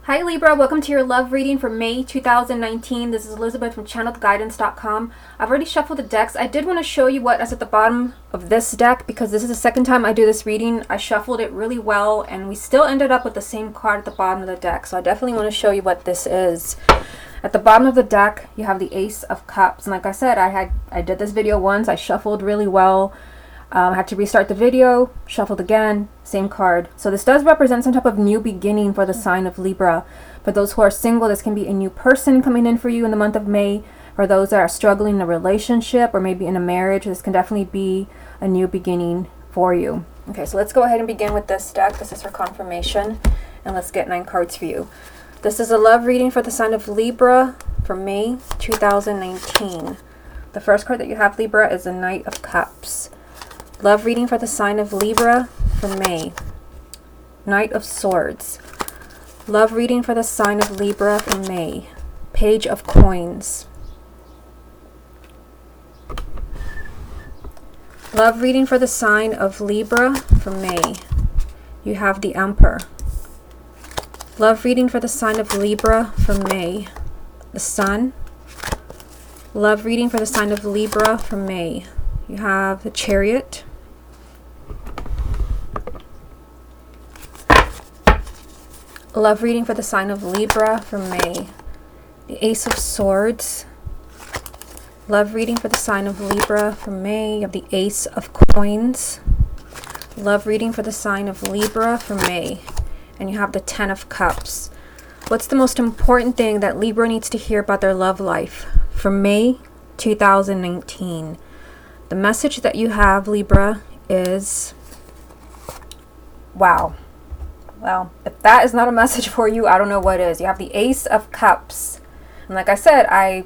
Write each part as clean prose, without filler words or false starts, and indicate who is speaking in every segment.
Speaker 1: Hi Libra, welcome to your love reading for May 2019. This is Elizabeth from channeledguidance.com. I've already shuffled the decks. I did want to show you what is at the bottom of this deck because this is the second time I do this reading. I shuffled it really well and we still ended up with the same card at the bottom of the deck. So I definitely want to show you what this is. At the bottom of the deck, you have the Ace of Cups. And like I said, I did this video once. I shuffled really well. I had to restart the video, shuffled again, same card. So this does represent some type of new beginning for the sign of Libra. For those who are single, this can be a new person coming in for you in the month of May. For those that are struggling in a relationship or maybe in a marriage, this can definitely be a new beginning for you. Okay, so let's go ahead and begin with this deck. This is for confirmation. And let's get 9 cards for you. This is a love reading for the sign of Libra for May 2019. The first card that you have, Libra, is the Knight of Cups. Love reading for the sign of Libra for May. Knight of Swords. Love reading for the sign of Libra for May. Page of Coins. Love reading for the sign of Libra for May. You have the Emperor. Love reading for the sign of Libra for May. The Sun. Love reading for the sign of Libra for May. You have the Chariot. Love reading for the sign of Libra for May. The Ace of Swords. Love reading for the sign of Libra for May. You have the Ace of Coins. Love reading for the sign of Libra for May. And you have the Ten of Cups. What's the most important thing that Libra needs to hear about their love life for May 2019? The message that you have, Libra, is wow. Well, if that is not a message for you, I don't know what is. You have the Ace of Cups. And like I said, I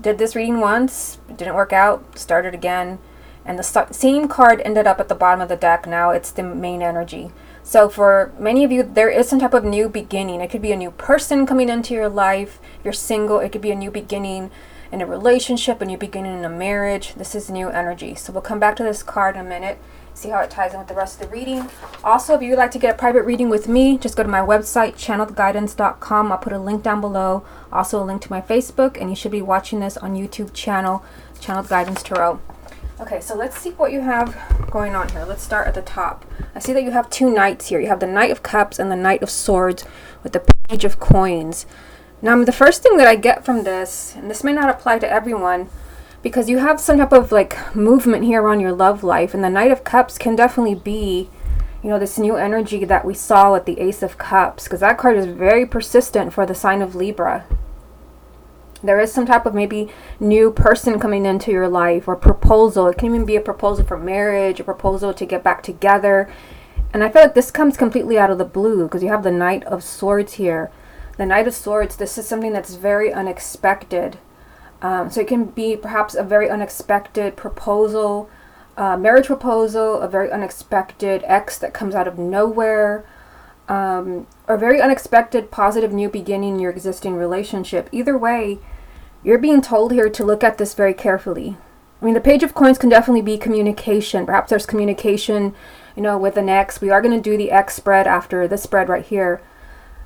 Speaker 1: did this reading once. It didn't work out. Started again. And the same card ended up at the bottom of the deck. Now it's the main energy. So for many of you, there is some type of new beginning. It could be a new person coming into your life. If you're single, it could be a new beginning in a relationship, a new beginning in a marriage. This is new energy. So we'll come back to this card in a minute. See how it ties in with the rest of the reading. Also, if you would like to get a private reading with me, just go to my website, channeledguidance.com. I'll put a link down below. Also a link to my Facebook, and you should be watching this on YouTube channel, Channeled Guidance Tarot. Okay, so let's see what you have going on here. Let's start at the top. I see that you have 2 knights here. You have the Knight of Cups and the Knight of Swords with the Page of Coins. Now, the first thing that I get from this, and this may not apply to everyone, because you have some type of like movement here on your love life, and the Knight of Cups can definitely be, you know, this new energy that we saw with the Ace of Cups, because that card is very persistent for the sign of Libra. There is some type of maybe new person coming into your life, or proposal. It can even be a proposal for marriage, a proposal to get back together. And I feel like this comes completely out of the blue because you have the Knight of Swords here. The Knight of Swords, this is something that's very unexpected. So it can be perhaps a very unexpected proposal, marriage proposal, a very unexpected ex that comes out of nowhere, or a very unexpected positive new beginning in your existing relationship. Either way, you're being told here to look at this very carefully. I mean, the Page of Coins can definitely be communication. Perhaps there's communication, you know, with an ex. We are going to do the ex spread after this spread right here.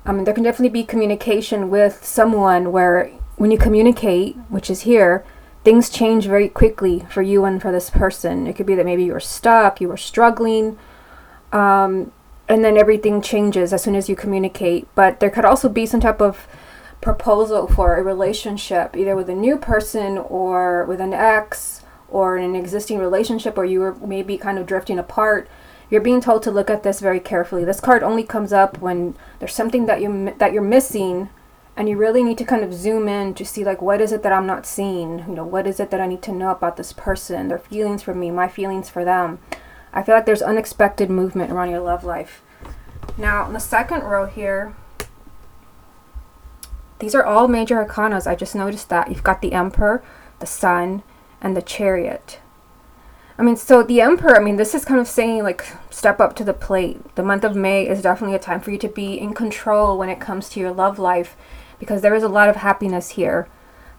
Speaker 1: There can definitely be communication with someone where when you communicate, which is here, things change very quickly for you and for this person. It could be that maybe you were stuck, you were struggling, and then everything changes as soon as you communicate. But there could also be some type of proposal for a relationship, either with a new person or with an ex or in an existing relationship, or you were maybe kind of drifting apart. You're being told to look at this very carefully. This card only comes up when there's something that you're missing, and you really need to kind of zoom in to see, like, what is it that I'm not seeing? You know, what is it that I need to know about this person, their feelings for me, my feelings for them? I feel like there's unexpected movement around your love life. Now, in the second row here, these are all major arcanas. I just noticed that. You've got the Emperor, the Sun, and the Chariot. I mean, so the Emperor, I mean, this is kind of saying, like, step up to the plate. The month of May is definitely a time for you to be in control when it comes to your love life, because there is a lot of happiness here.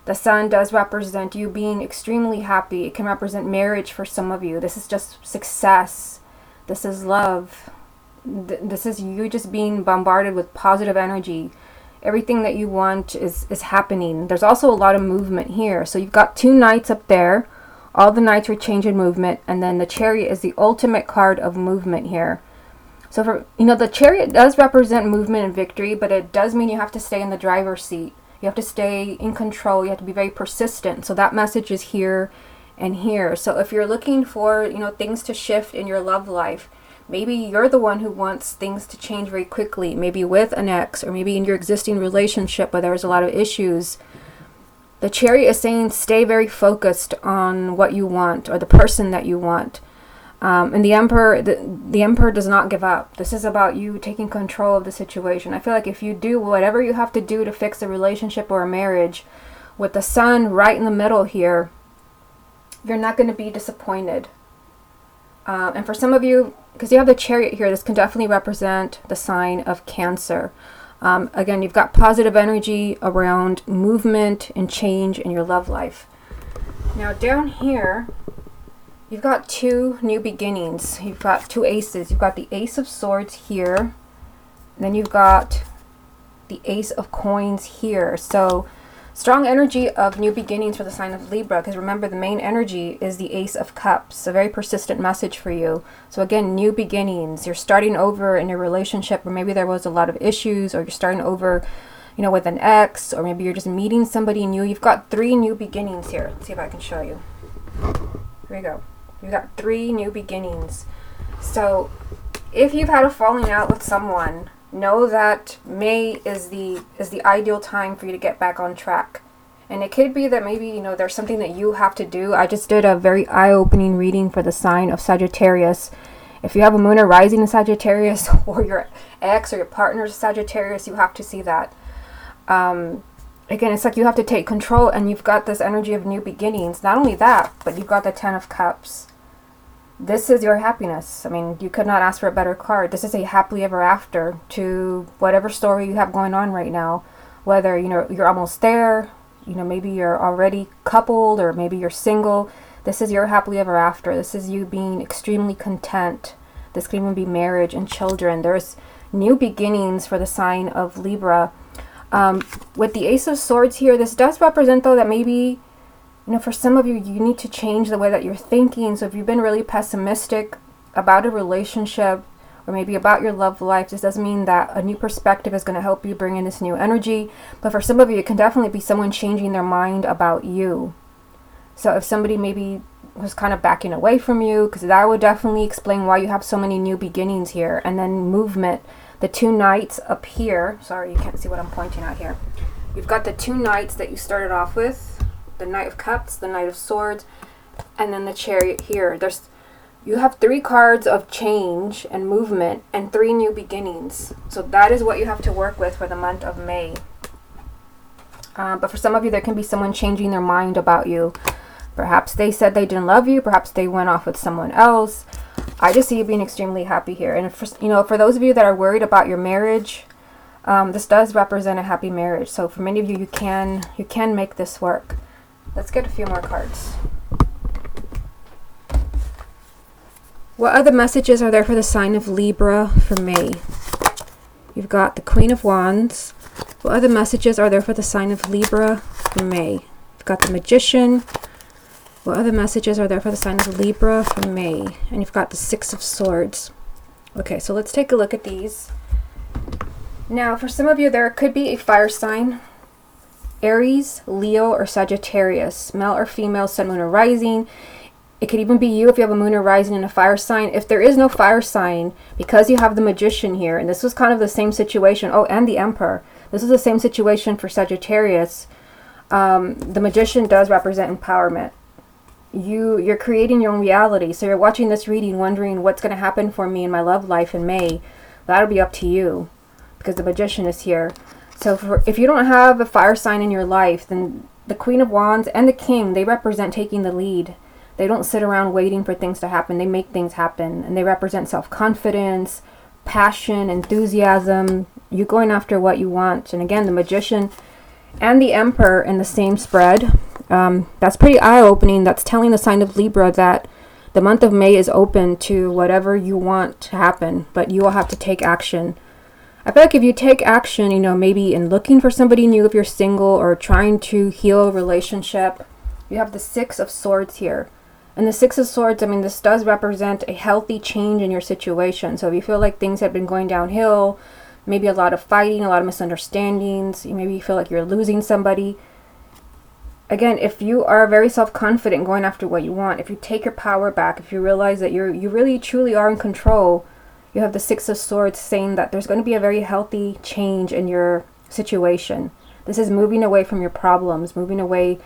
Speaker 1: The Sun does represent you being extremely happy. It can represent marriage for some of you. This is just success. This is love. This is you just being bombarded with positive energy. Everything that you want is happening. There's also a lot of movement here. So you've got 2 knights up there. All the knights are changing movement. And then the Chariot is the ultimate card of movement here. So for, the Chariot does represent movement and victory, but it does mean you have to stay in the driver's seat. You have to stay in control. You have to be very persistent. So that message is here and here. So if you're looking for, things to shift in your love life, maybe you're the one who wants things to change very quickly, maybe with an ex, or maybe in your existing relationship where there's a lot of issues. The Chariot is saying stay very focused on what you want or the person that you want. And the Emperor, the Emperor does not give up. This is about you taking control of the situation. I feel like if you do whatever you have to do to fix a relationship or a marriage, with the Sun right in the middle here, you're not going to be disappointed. And for some of you, because you have the Chariot here, this can definitely represent the sign of Cancer. Again, you've got positive energy around movement and change in your love life. Now down here, you've got 2 new beginnings. You've got 2 aces. You've got the Ace of Swords here. And then you've got the Ace of Coins here. So strong energy of new beginnings for the sign of Libra, because remember the main energy is the Ace of Cups, a very persistent message for you. So again, new beginnings. You're starting over in your relationship, or maybe there was a lot of issues, or you're starting over, with an ex, or maybe you're just meeting somebody new. You've got 3 new beginnings here. Let's see if I can show you. Here we go. You've got 3 new beginnings. So if you've had a falling out with someone, know that May is the ideal time for you to get back on track. And it could be that maybe, there's something that you have to do. I just did a very eye-opening reading for the sign of Sagittarius. If you have a moon or rising in Sagittarius, or your ex or your partner's Sagittarius, you have to see that. Again, it's like you have to take control, and you've got this energy of new beginnings. Not only that, but you've got the 10 of Cups. This is your happiness. I mean, you could not ask for a better card. This is a happily ever after to whatever story you have going on right now. Whether, you're almost there, maybe you're already coupled, or maybe you're single. This is your happily ever after. This is you being extremely content. This can even be marriage and children. There's new beginnings for the sign of Libra. With the Ace of Swords here, this does represent, though, that maybe, for some of you, you need to change the way that you're thinking. So if you've been really pessimistic about a relationship, or maybe about your love life, this doesn't mean that a new perspective is going to help you bring in this new energy. But for some of you, it can definitely be someone changing their mind about you. So if somebody maybe was kind of backing away from you, because that would definitely explain why you have so many new beginnings here. And then movement, the 2 knights up here. Sorry, you can't see what I'm pointing at here. You've got the 2 knights that you started off with. The Knight of Cups, the Knight of Swords, and then the Chariot here. You have 3 cards of change and movement and 3 new beginnings. So that is what you have to work with for the month of May. But for some of you, there can be someone changing their mind about you. Perhaps they said they didn't love you. Perhaps they went off with someone else. I just see you being extremely happy here. And for those of you that are worried about your marriage, this does represent a happy marriage. So for many of you, you can make this work. Let's get a few more cards. What other messages are there for the sign of Libra for May? You've got the Queen of Wands. What other messages are there for the sign of Libra for May? You've got the Magician. What other messages are there for the sign of Libra for May? And you've got the 6 of Swords. Okay, so let's take a look at these. Now, for some of you, there could be a fire sign. Aries, Leo, or Sagittarius, male or female, sun, moon, or rising. It could even be you if you have a moon or rising in a fire sign. If there is no fire sign, because you have the Magician here, and this was kind of the same situation. Oh, and the Emperor. This is the same situation for Sagittarius. The Magician does represent empowerment. You're creating your own reality. So you're watching this reading wondering what's going to happen for me in my love life in May. That'll be up to you, because the Magician is here. So if you don't have a fire sign in your life, then the Queen of Wands and the King, they represent taking the lead. They don't sit around waiting for things to happen. They make things happen. And they represent self-confidence, passion, enthusiasm, you going after what you want. And again, the Magician and the Emperor in the same spread. That's pretty eye-opening. That's telling the sign of Libra that the month of May is open to whatever you want to happen, but you will have to take action. I feel like if you take action, you know, maybe in looking for somebody new if you're single, or trying to heal a relationship, you have the Six of Swords here. And the Six of Swords, I mean, this does represent a healthy change in your situation. So if you feel like things have been going downhill, maybe a lot of fighting, a lot of misunderstandings, maybe you feel like you're losing somebody. Again, if you are very self-confident going after what you want, if you take your power back, if you realize that you really truly are in control, you have the Six of Swords saying that there's going to be a very healthy change in your situation. This is moving away from your problems, moving away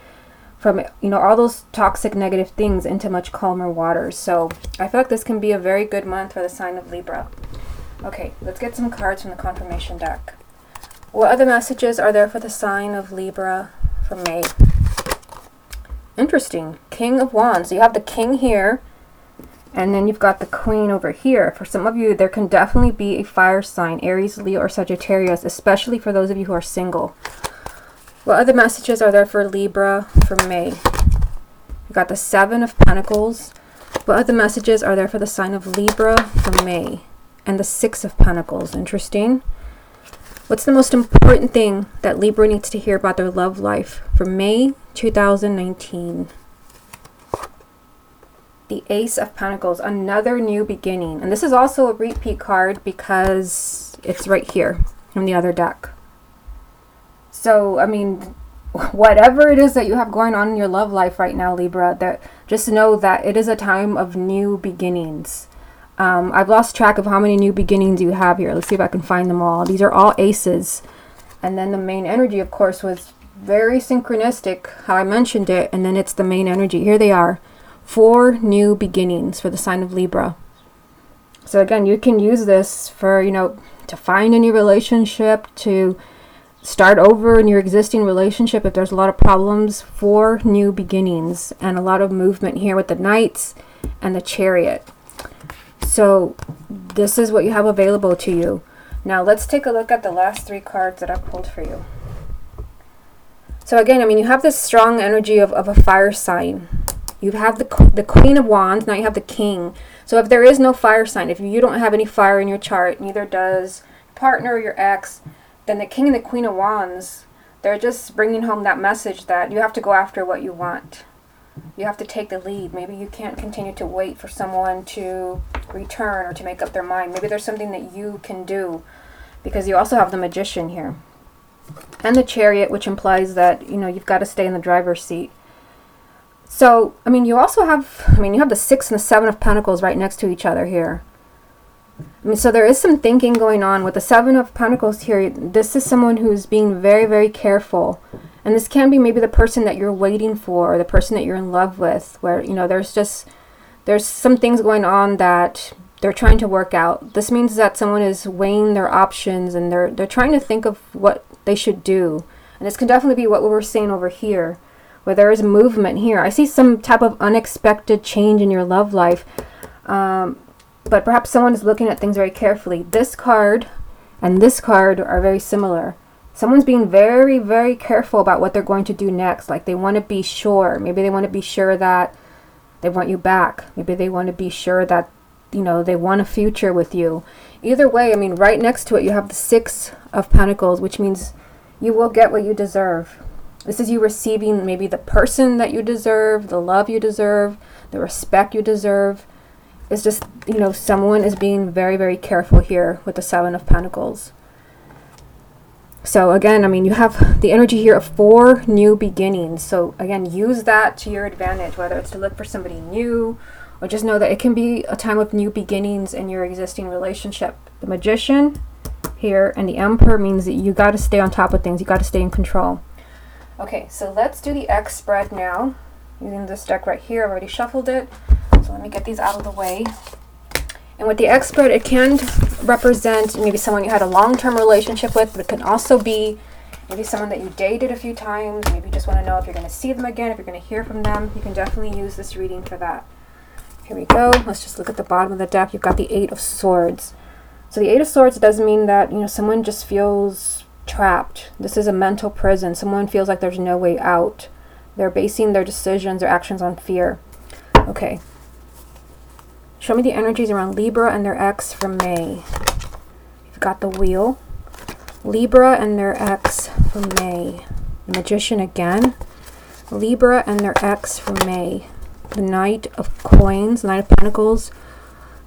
Speaker 1: from, you know, all those toxic negative things into much calmer waters. So I feel like this can be a very good month for the sign of Libra. Okay, let's get some cards from the confirmation deck. What other messages are there for the sign of Libra for May? Interesting. King of Wands. So you have the King here, and then you've got the Queen over here. For some of you, there can definitely be a fire sign, Aries, Leo, or Sagittarius, especially for those of you who are single. What other messages are there for Libra for May? You've got the Seven of Pentacles. What other messages are there for the sign of Libra for May? And the Six of Pentacles. Interesting. What's the most important thing that Libra needs to hear about their love life for May 2019? The Ace of Pentacles, another new beginning. And this is also a repeat card because it's right here from the other deck. So, I mean, whatever it is that you have going on in your love life right now, Libra, that just know that it is a time of new beginnings. I've lost track of how many new beginnings you have here. Let's see if I can find them all. These are all aces. And then the main energy, of course, was very synchronistic, how I mentioned it. And then it's the main energy. Here they are. 4 new beginnings for the sign of Libra. So again, you can use this for, you know, to find a new relationship, to start over in your existing relationship if there's a lot of problems. 4 new beginnings and a lot of movement here with the Knights and the Chariot. So this is what you have available to you. Now let's take a look at the last 3 cards that I pulled for you. So again, I mean, you have this strong energy of a fire sign. You have the Queen of Wands. Now you have the King. So if there is no fire sign, if you don't have any fire in your chart, neither does your partner or your ex, then the King and the Queen of Wands, they're just bringing home that message that you have to go after what you want. You have to take the lead. Maybe you can't continue to wait for someone to return or to make up their mind. Maybe there's something that you can do, because you also have the Magician here. And the Chariot, which implies that, you know, you've got to stay in the driver's seat. So, I mean, you also have, you have the 6 and the 7 of Pentacles right next to each other here. I mean, so there is some thinking going on with the 7 of Pentacles here. This is someone who's being very, very careful. And this can be maybe the person that you're waiting for, or the person that you're in love with, where, you know, there's some things going on that they're trying to work out. This means that someone is weighing their options, and they're trying to think of what they should do. And this can definitely be what we were saying over here, where there is movement here. I see some type of unexpected change in your love life. But perhaps someone is looking at things very carefully. This card and this card are very similar. Someone's being very, very careful about what they're going to do next. Like, they want to be sure. Maybe they want to be sure that they want you back. Maybe they want to be sure that, you know, they want a future with you. Either way, I mean, right next to it, you have the 6 of Pentacles, which means you will get what you deserve. This is you receiving maybe the person that you deserve, the love you deserve, the respect you deserve. It's just, you know, someone is being very, very careful here with the 7 of Pentacles. So again, I mean, you have the energy here of 4 new beginnings. So again, use that to your advantage, whether it's to look for somebody new, or just know that it can be a time of new beginnings in your existing relationship. The Magician here and the Emperor means that you got to stay on top of things. You got to stay in control. Okay, so let's do the X spread now. Using this deck right here, I've already shuffled it. So let me get these out of the way. And with the X spread, it can represent maybe someone you had a long-term relationship with, but it can also be maybe someone that you dated a few times. Maybe you just want to know if you're going to see them again, if you're going to hear from them. You can definitely use this reading for that. Here we go. Let's just look at the bottom of the deck. You've got the 8 of Swords. So the 8 of Swords does mean that, you know, someone just feels trapped. This is a mental prison. Someone feels like there's no way out. They're basing their decisions, their actions on fear. Okay. Show me the energies around Libra and their ex for May. You've got the Wheel. Libra and their ex for May. The Magician again. Libra and their ex for May. The Knight of Coins, Knight of Pentacles.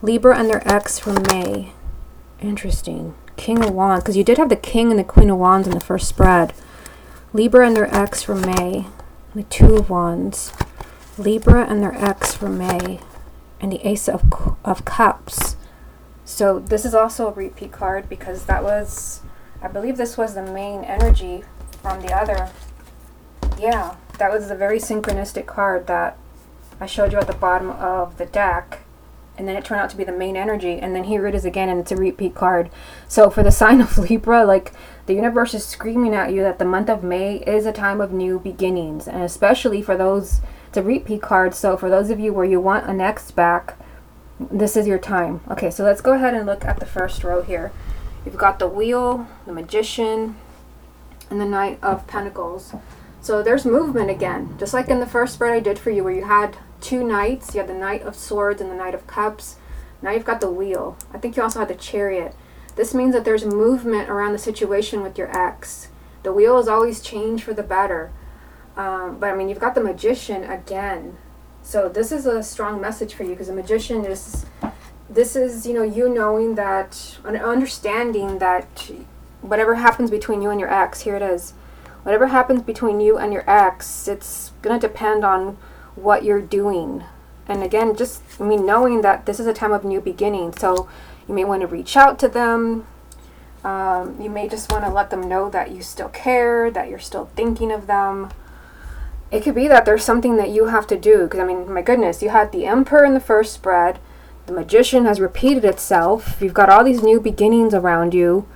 Speaker 1: Libra and their ex for May. Interesting. King of Wands, because you did have the King and the Queen of Wands in the first spread. Libra and their ex for May. The Two of Wands. Libra and their ex for May. And the Ace of Cups. So this is also a repeat card because that was, I believe this was the main energy from the other. Yeah, that was a very synchronistic card that I showed you at the bottom of the deck. And then it turned out to be the main energy. And then here it is again, and it's a repeat card. So for the sign of Libra, like, the universe is screaming at you that the month of May is a time of new beginnings. And especially for those, it's a repeat card. So for those of you where you want an ex back, this is your time. Okay, so let's go ahead and look at the first row here. You've got the Wheel, the Magician, and the Knight of Pentacles. So there's movement again. Just like in the first spread I did for you where you had two knights. You had the Knight of Swords and the Knight of Cups. Now you've got the Wheel. I think you also had the Chariot. This means that there's movement around the situation with your ex. The Wheel is always change for the better. But I mean, you've got the Magician again. So this is a strong message for you because the Magician is, this is, you know, you knowing that, understanding that whatever happens between you and your ex, here it is. Whatever happens between you and your ex, it's going to depend on what you're doing. And again, just, I mean, knowing that this is a time of new beginning. So you may want to reach out to them. You may just want to let them know that you still care, that you're still thinking of them. It could be that there's something that you have to do. Because, I mean, my goodness, you had the Emperor in the first spread. The Magician has repeated itself. You've got all these new beginnings around you.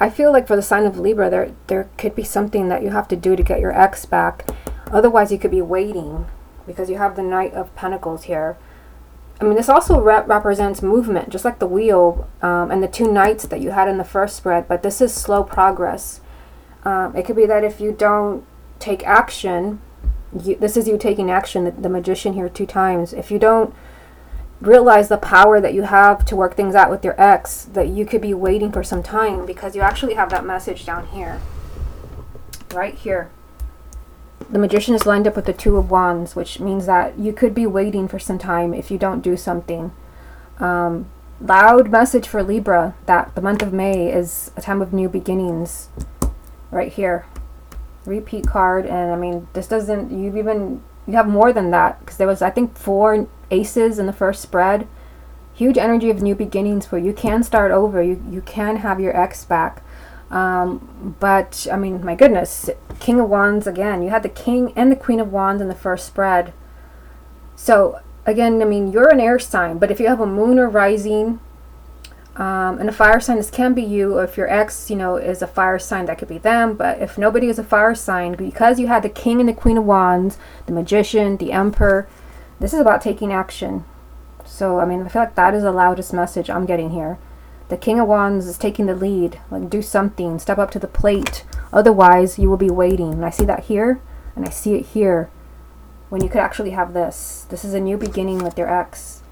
Speaker 1: I feel like for the sign of Libra, there could be something that you have to do to get your ex back. Otherwise, you could be waiting because you have the Knight of Pentacles here. I mean, this also represents movement, just like the Wheel and the two Knights that you had in the first spread. But this is slow progress. It could be that if you don't take action, this is you taking action, the Magician here 2 times. If you don't realize the power that you have to work things out with your ex, that you could be waiting for some time because you actually have that message down here. Right here. The Magician is lined up with the Two of Wands, which means that you could be waiting for some time if you don't do something. Loud message for Libra that the month of May is a time of new beginnings. Right here. Repeat card. And I mean, this doesn't, you have more than that because there was, I think, 4 aces in the first spread. Huge energy of new beginnings where you can start over. You can have your ex back. But I mean, my goodness, King of Wands again. You had the King and the Queen of Wands in the first spread. So again, I mean, you're an air sign, but if you have a moon or rising and a fire sign, this can be you. Or if your ex, you know, is a fire sign, that could be them. But if nobody is a fire sign, because you had the King and the Queen of Wands, the Magician, the Emperor, this is about taking action. So I mean, I feel like that is the loudest message I'm getting here. The King of Wands is taking the lead. Like, do something. Step up to the plate. Otherwise, you will be waiting. And I see that here, and I see it here. When you could actually have this. This is a new beginning with your ex.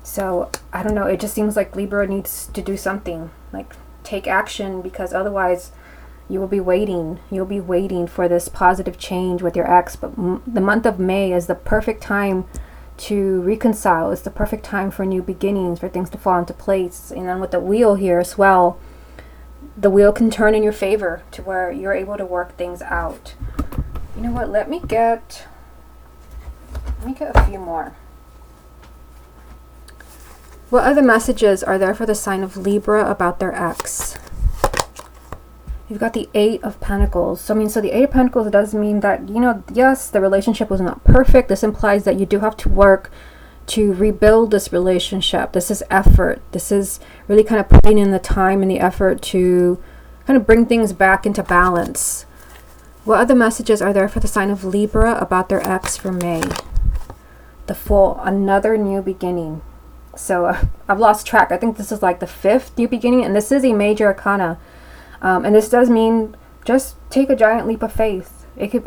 Speaker 1: So, I don't know. It just seems like Libra needs to do something. Like, take action, because otherwise, you will be waiting. You'll be waiting for this positive change with your ex. But the month of May is the perfect time to reconcile. It's the perfect time for new beginnings, for things to fall into place. And then with the Wheel here as well, the Wheel can turn in your favor to where you're able to work things out. You know what? Let me get a few more. What other messages are there for the sign of Libra about their ex? You've got the 8 of Pentacles. So, I mean, so the 8 of Pentacles does mean that, you know, yes, the relationship was not perfect. This implies that you do have to work to rebuild this relationship. This is effort. This is really kind of putting in the time and the effort to kind of bring things back into balance. What other messages are there for the sign of Libra about their ex for May? The Fool, another new beginning. So I've lost track. I think this is like the 5th new beginning, and this is a major arcana. And this does mean just take a giant leap of faith. It could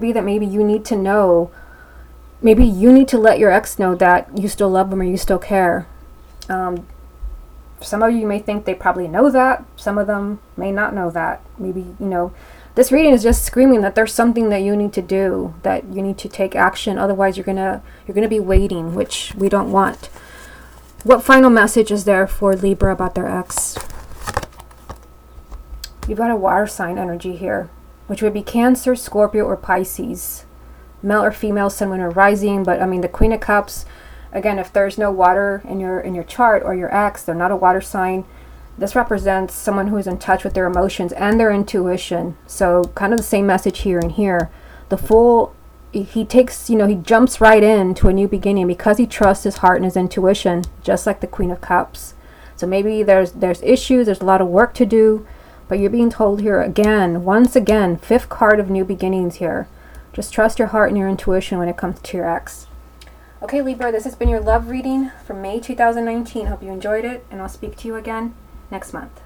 Speaker 1: be that maybe you need to know maybe you need to let your ex know that you still love them or you still care. Some of you may think they probably know that. Some of them may not know that. Maybe, you know, this reading is just screaming that there's something that you need to do, that you need to take action. Otherwise, you're gonna be waiting, which we don't want. What final message is there for Libra about their ex? You've got a water sign energy here, which would be Cancer, Scorpio, or Pisces. Male or female, sun, moon, or rising. But I mean, the Queen of Cups, again, if there's no water in your chart or your ex, they're not a water sign. This represents someone who is in touch with their emotions and their intuition. So kind of the same message here and here. The Fool, he takes, you know, he jumps right into a new beginning because he trusts his heart and his intuition, just like the Queen of Cups. So maybe there's issues, there's a lot of work to do, but you're being told here again, once again, 5th card of new beginnings here. Just trust your heart and your intuition when it comes to your ex. Okay, Libra, this has been your love reading for May 2019. Hope you enjoyed it, and I'll speak to you again next month.